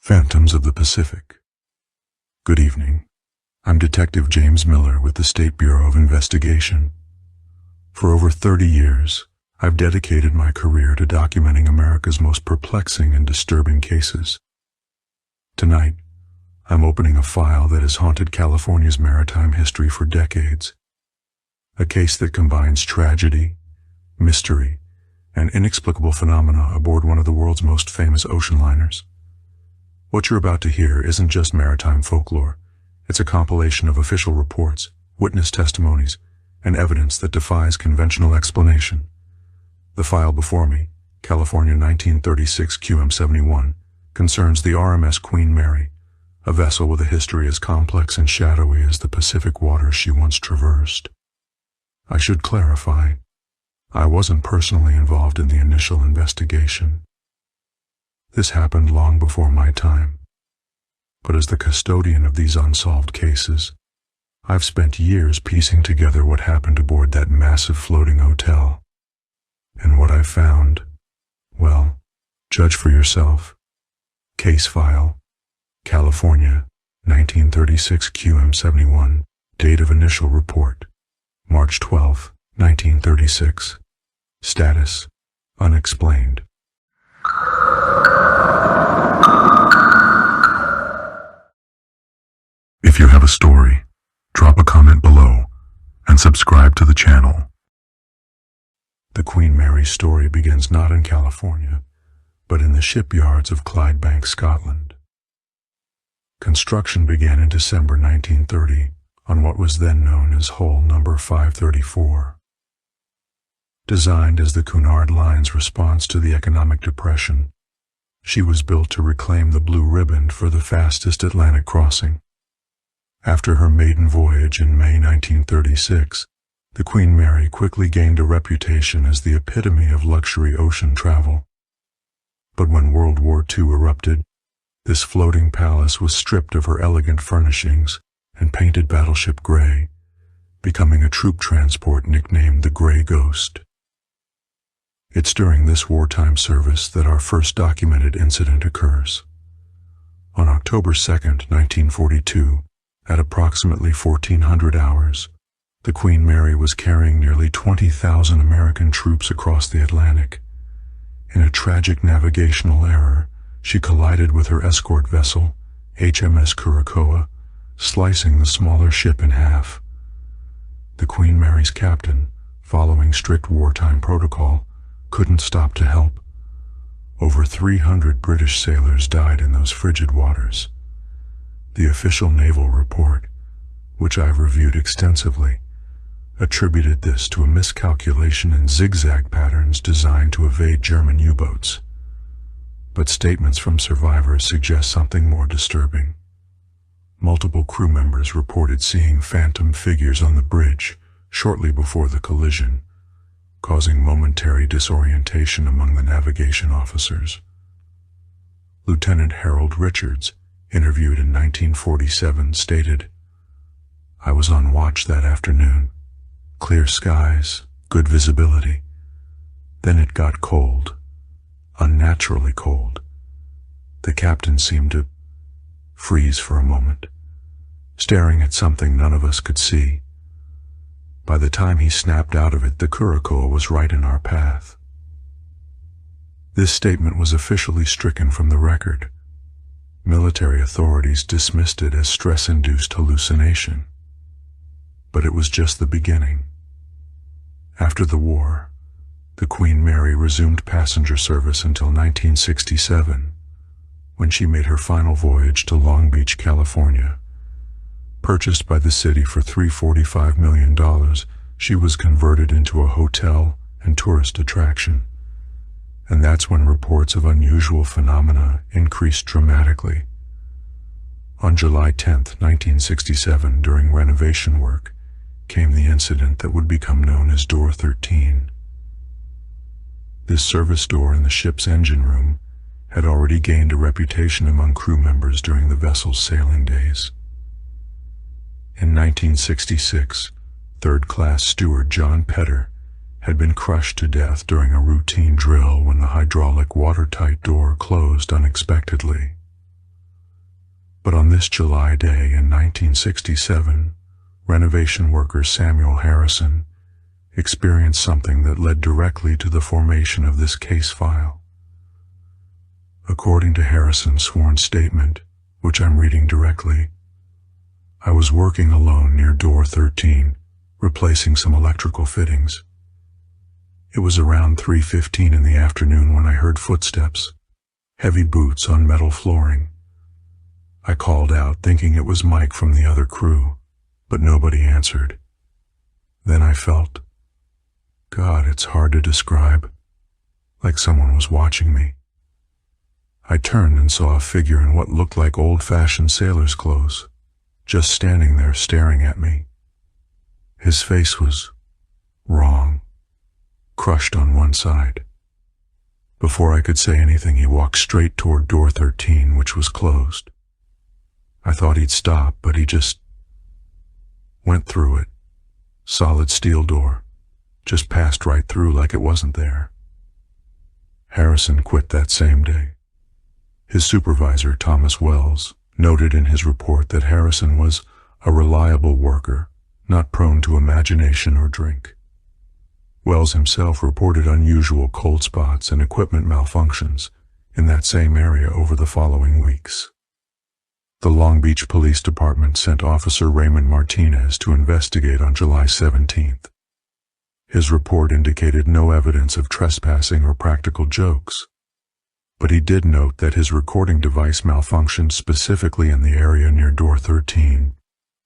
Phantoms of the Pacific. Good evening. I'm Detective James Miller with the State Bureau of Investigation. For over 30 years, I've dedicated my career to documenting America's most perplexing and disturbing cases. Tonight, I'm opening a file that has haunted California's maritime history for decades. A case that combines tragedy, mystery, and inexplicable phenomena aboard one of the world's most famous ocean liners. What you're about to hear isn't just maritime folklore. It's a compilation of official reports, witness testimonies, and evidence that defies conventional explanation. The file before me, California 1936 QM71, concerns the RMS Queen Mary, a vessel with a history as complex and shadowy as the Pacific waters she once traversed. I should clarify, I wasn't personally involved in the initial investigation. This happened long before my time. But as the custodian of these unsolved cases, I've spent years piecing together what happened aboard that massive floating hotel. And what I've found, well, judge for yourself. Case file, California, 1936 QM71, date of initial report, March 12, 1936. Status, unexplained. If you have a story, drop a comment below and subscribe to the channel. The Queen Mary story begins not in California, but in the shipyards of Clydebank, Scotland. Construction began in December 1930 on what was then known as Hull Number 534. Designed as the Cunard Line's response to the economic depression, she was built to reclaim the blue ribbon for the fastest Atlantic crossing. After her maiden voyage in May 1936, the Queen Mary quickly gained a reputation as the epitome of luxury ocean travel. But when World War II erupted, this floating palace was stripped of her elegant furnishings and painted battleship gray, becoming a troop transport nicknamed the Gray Ghost. It's during this wartime service that our first documented incident occurs. On October 2, 1942, at approximately 1400 hours, the Queen Mary was carrying nearly 20,000 American troops across the Atlantic. In a tragic navigational error, she collided with her escort vessel, HMS Curacoa, slicing the smaller ship in half. The Queen Mary's captain, following strict wartime protocol, couldn't stop to help. Over 300 British sailors died in those frigid waters. The official naval report, which I've reviewed extensively, attributed this to a miscalculation in zigzag patterns designed to evade German U-boats. But statements from survivors suggest something more disturbing. Multiple crew members reported seeing phantom figures on the bridge shortly before the collision, causing momentary disorientation among the navigation officers. Lieutenant Harold Richards, interviewed in 1947, stated, "I was on watch that afternoon. Clear skies, good visibility. Then it got cold, unnaturally cold. The captain seemed to freeze for a moment, staring at something none of us could see. By the time he snapped out of it, the Curacoa was right in our path." This statement was officially stricken from the record. Military authorities dismissed it as stress-induced hallucination. But it was just the beginning. After the war, the Queen Mary resumed passenger service until 1967, when she made her final voyage to Long Beach, California. Purchased by the city for $345 million, she was converted into a hotel and tourist attraction. And that's when reports of unusual phenomena increased dramatically. On July 10, 1967, during renovation work, came the incident that would become known as Door 13. This service door in the ship's engine room had already gained a reputation among crew members during the vessel's sailing days. In 1966, third-class steward John Petter had been crushed to death during a routine drill when the hydraulic watertight door closed unexpectedly. But on this July day in 1967, renovation worker Samuel Harrison experienced something that led directly to the formation of this case file. According to Harrison's sworn statement, which I'm reading directly, I was working alone near door 13, replacing some electrical fittings. It was around 3:15 in the afternoon when I heard footsteps, heavy boots on metal flooring. I called out thinking it was Mike from the other crew, but nobody answered. Then I felt, God, it's hard to describe, like someone was watching me. I turned and saw a figure in what looked like old-fashioned sailor's clothes, just standing there staring at me. His face was wrong, crushed on one side. Before I could say anything, he walked straight toward door 13, which was closed. I thought he'd stop, but he just went through it. Solid steel door, just passed right through like it wasn't there. Harrison quit that same day. His supervisor, Thomas Wells, noted in his report that Harrison was a reliable worker, not prone to imagination or drink. Wells himself reported unusual cold spots and equipment malfunctions in that same area over the following weeks. The Long Beach Police Department sent Officer Raymond Martinez to investigate on July 17th. His report indicated no evidence of trespassing or practical jokes, but he did note that his recording device malfunctioned specifically in the area near door 13,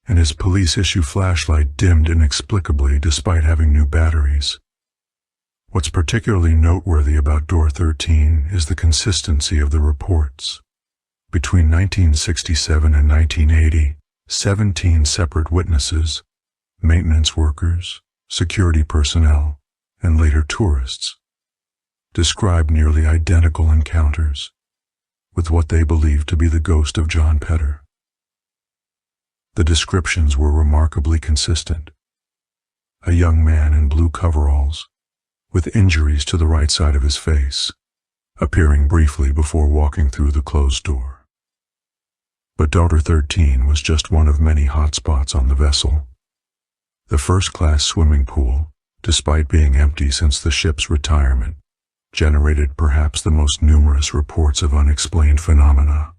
and his police-issue flashlight dimmed inexplicably despite having new batteries. What's particularly noteworthy about door 13 is the consistency of the reports. Between 1967 and 1980, 17 separate witnesses, maintenance workers, security personnel, and later tourists, described nearly identical encounters with what they believed to be the ghost of John Petter. The descriptions were remarkably consistent. A young man in blue coveralls, with injuries to the right side of his face, appearing briefly before walking through the closed door. But door 13 was just one of many hotspots on the vessel. The first-class swimming pool, despite being empty since the ship's retirement, generated perhaps the most numerous reports of unexplained phenomena.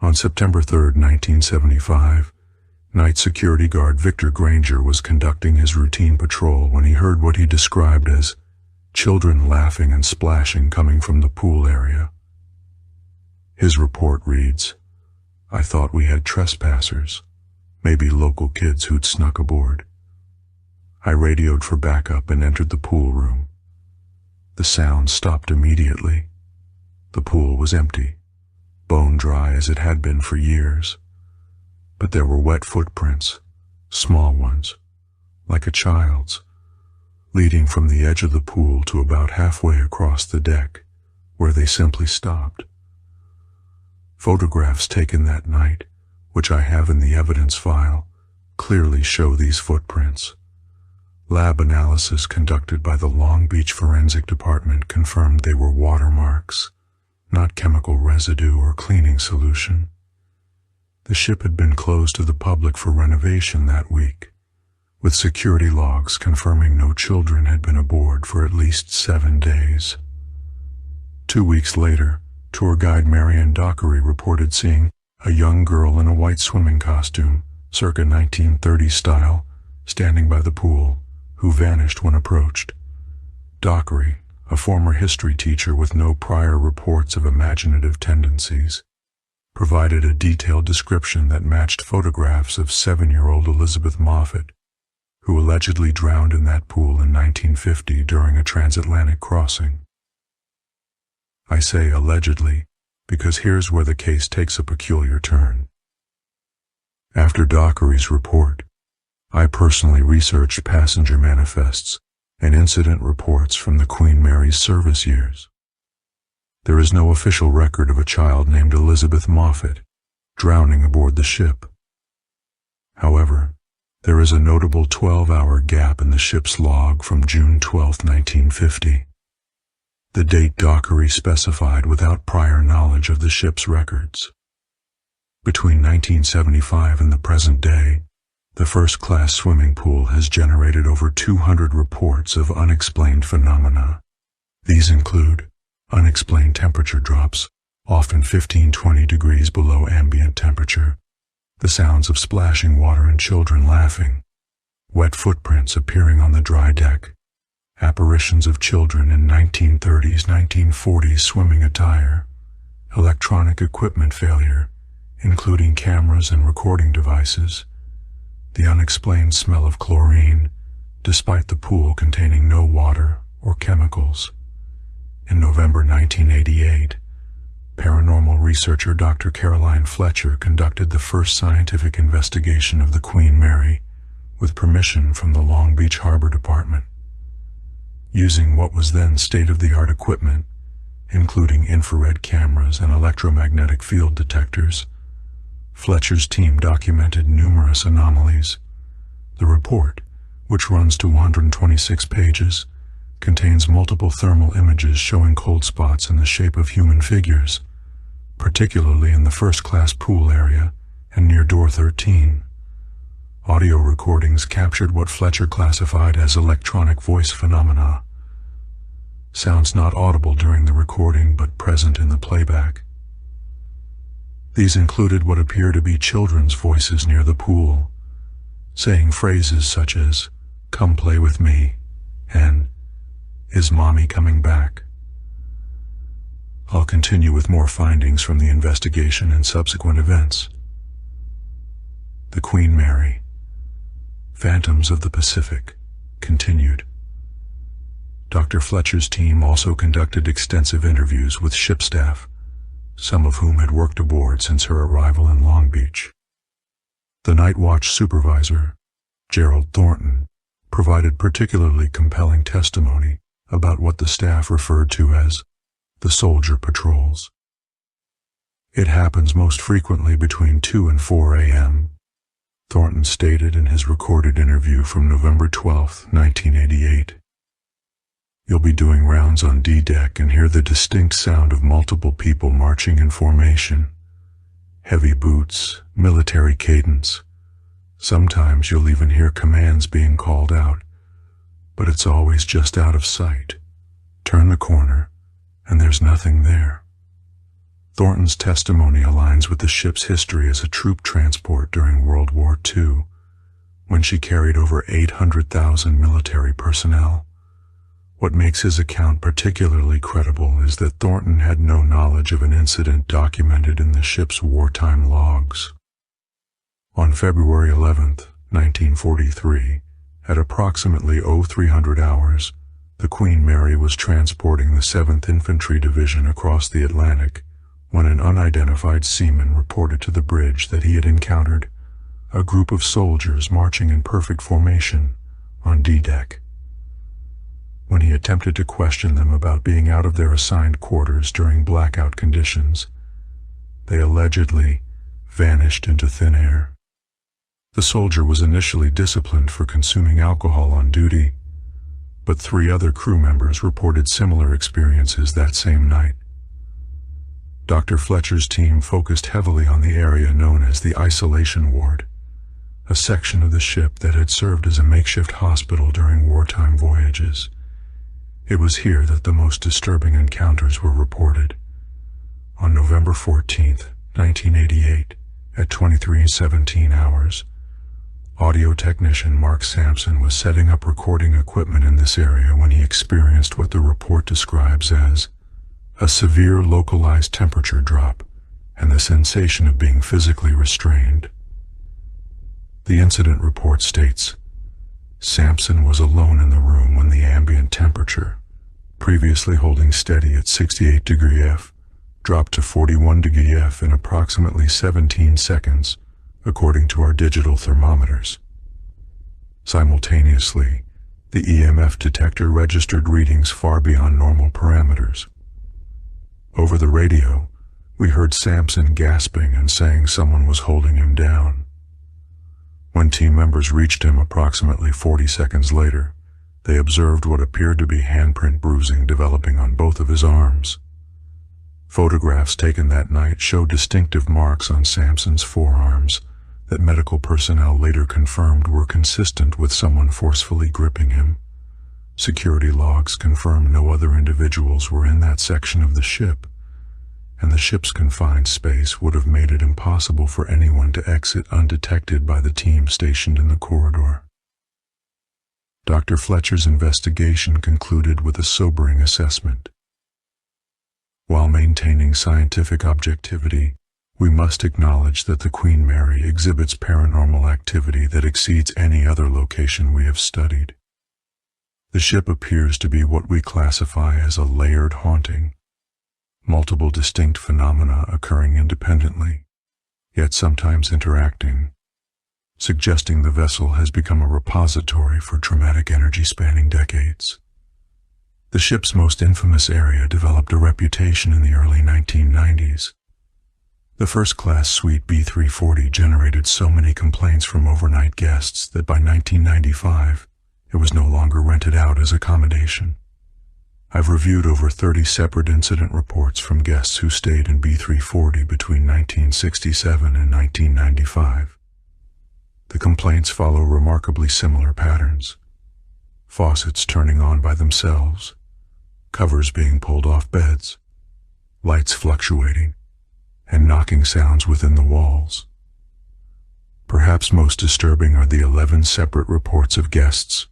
On September 3, 1975, night security guard Victor Granger was conducting his routine patrol when he heard what he described as children laughing and splashing coming from the pool area. His report reads, I thought we had trespassers, maybe local kids who'd snuck aboard. I radioed for backup and entered the pool room. The sound stopped immediately. The pool was empty, bone dry as it had been for years. But there were wet footprints, small ones, like a child's, leading from the edge of the pool to about halfway across the deck, where they simply stopped. Photographs taken that night, which I have in the evidence file, clearly show these footprints. Lab analysis conducted by the Long Beach Forensic Department confirmed they were watermarks, not chemical residue or cleaning solution. The ship had been closed to the public for renovation that week, with security logs confirming no children had been aboard for at least 7 days. 2 weeks later, tour guide Marian Dockery reported seeing a young girl in a white swimming costume, circa 1930 style, standing by the pool, who vanished when approached. Dockery, a former history teacher with no prior reports of imaginative tendencies, provided a detailed description that matched photographs of 7-year-old Elizabeth Moffat, who allegedly drowned in that pool in 1950 during a transatlantic crossing. I say allegedly because here's where the case takes a peculiar turn. After Dockery's report, I personally researched passenger manifests and incident reports from the Queen Mary's service years. There is no official record of a child named Elizabeth Moffat drowning aboard the ship. However, there is a notable 12-hour gap in the ship's log from June 12, 1950. The date Dockery specified without prior knowledge of the ship's records. Between 1975 and the present day, the first-class swimming pool has generated over 200 reports of unexplained phenomena. These include unexplained temperature drops, often 15-20 degrees below ambient temperature, the sounds of splashing water and children laughing, wet footprints appearing on the dry deck, apparitions of children in 1930s, 1940s swimming attire, electronic equipment failure, including cameras and recording devices, the unexplained smell of chlorine, despite the pool containing no water or chemicals. In November 1988, paranormal researcher Dr. Caroline Fletcher conducted the first scientific investigation of the Queen Mary with permission from the Long Beach Harbor Department. Using what was then state-of-the-art equipment, including infrared cameras and electromagnetic field detectors, Fletcher's team documented numerous anomalies. The report, which runs to 126 pages, contains multiple thermal images showing cold spots in the shape of human figures, particularly in the first-class pool area and near door 13. Audio recordings captured what Fletcher classified as electronic voice phenomena, sounds not audible during the recording but present in the playback. These included what appear to be children's voices near the pool, saying phrases such as, "Come play with me," and "Is mommy coming back?" I'll continue with more findings from the investigation and subsequent events. The Queen Mary, Phantoms of the Pacific, continued. Dr. Fletcher's team also conducted extensive interviews with ship staff, some of whom had worked aboard since her arrival in Long Beach. The night watch supervisor, Gerald Thornton, provided particularly compelling testimony about what the staff referred to as the soldier patrols. It happens most frequently between 2 and 4 a.m., Thornton stated in his recorded interview from November 12, 1988. You'll be doing rounds on D-deck and hear the distinct sound of multiple people marching in formation. Heavy boots, military cadence. Sometimes you'll even hear commands being called out, but it's always just out of sight. Turn the corner, and there's nothing there. Thornton's testimony aligns with the ship's history as a troop transport during World War II, when she carried over 800,000 military personnel. What makes his account particularly credible is that Thornton had no knowledge of an incident documented in the ship's wartime logs. On February 11, 1943, at approximately 0300 hours, the Queen Mary was transporting the 7th Infantry Division across the Atlantic when an unidentified seaman reported to the bridge that he had encountered a group of soldiers marching in perfect formation on D-deck. When he attempted to question them about being out of their assigned quarters during blackout conditions, they allegedly vanished into thin air. The soldier was initially disciplined for consuming alcohol on duty, but 3 other crew members reported similar experiences that same night. Dr. Fletcher's team focused heavily on the area known as the isolation ward, a section of the ship that had served as a makeshift hospital during wartime voyages. It was here that the most disturbing encounters were reported. On November 14, 1988, at 23:17 hours, audio technician Mark Sampson was setting up recording equipment in this area when he experienced what the report describes as a severe localized temperature drop and the sensation of being physically restrained. The incident report states, Sampson was alone in the room when the ambient temperature, previously holding steady at 68 degree F, dropped to 41 degree F in approximately 17 seconds, according to our digital thermometers. Simultaneously, the EMF detector registered readings far beyond normal parameters. Over the radio, we heard Sampson gasping and saying someone was holding him down. When team members reached him approximately 40 seconds later, they observed what appeared to be handprint bruising developing on both of his arms. Photographs taken that night showed distinctive marks on Sampson's forearms that medical personnel later confirmed were consistent with someone forcefully gripping him. Security logs confirmed no other individuals were in that section of the ship, and the ship's confined space would have made it impossible for anyone to exit undetected by the team stationed in the corridor. Dr. Fletcher's investigation concluded with a sobering assessment. While maintaining scientific objectivity, we must acknowledge that the Queen Mary exhibits paranormal activity that exceeds any other location we have studied. The ship appears to be what we classify as a layered haunting, multiple distinct phenomena occurring independently, yet sometimes interacting, suggesting the vessel has become a repository for traumatic energy spanning decades. The ship's most infamous area developed a reputation in the early 1990s. The first-class suite B340 generated so many complaints from overnight guests that by 1995, it was no longer rented out as accommodation. I've reviewed over 30 separate incident reports from guests who stayed in B340 between 1967 and 1995. The complaints follow remarkably similar patterns. Faucets turning on by themselves, covers being pulled off beds, lights fluctuating, and knocking sounds within the walls. Perhaps most disturbing are the 11 separate reports of guests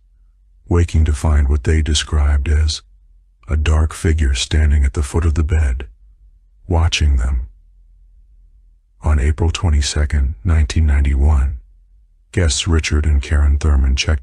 waking to find what they described as a dark figure standing at the foot of the bed, watching them. On April 22, 1991, guests Richard and Karen Thurman checked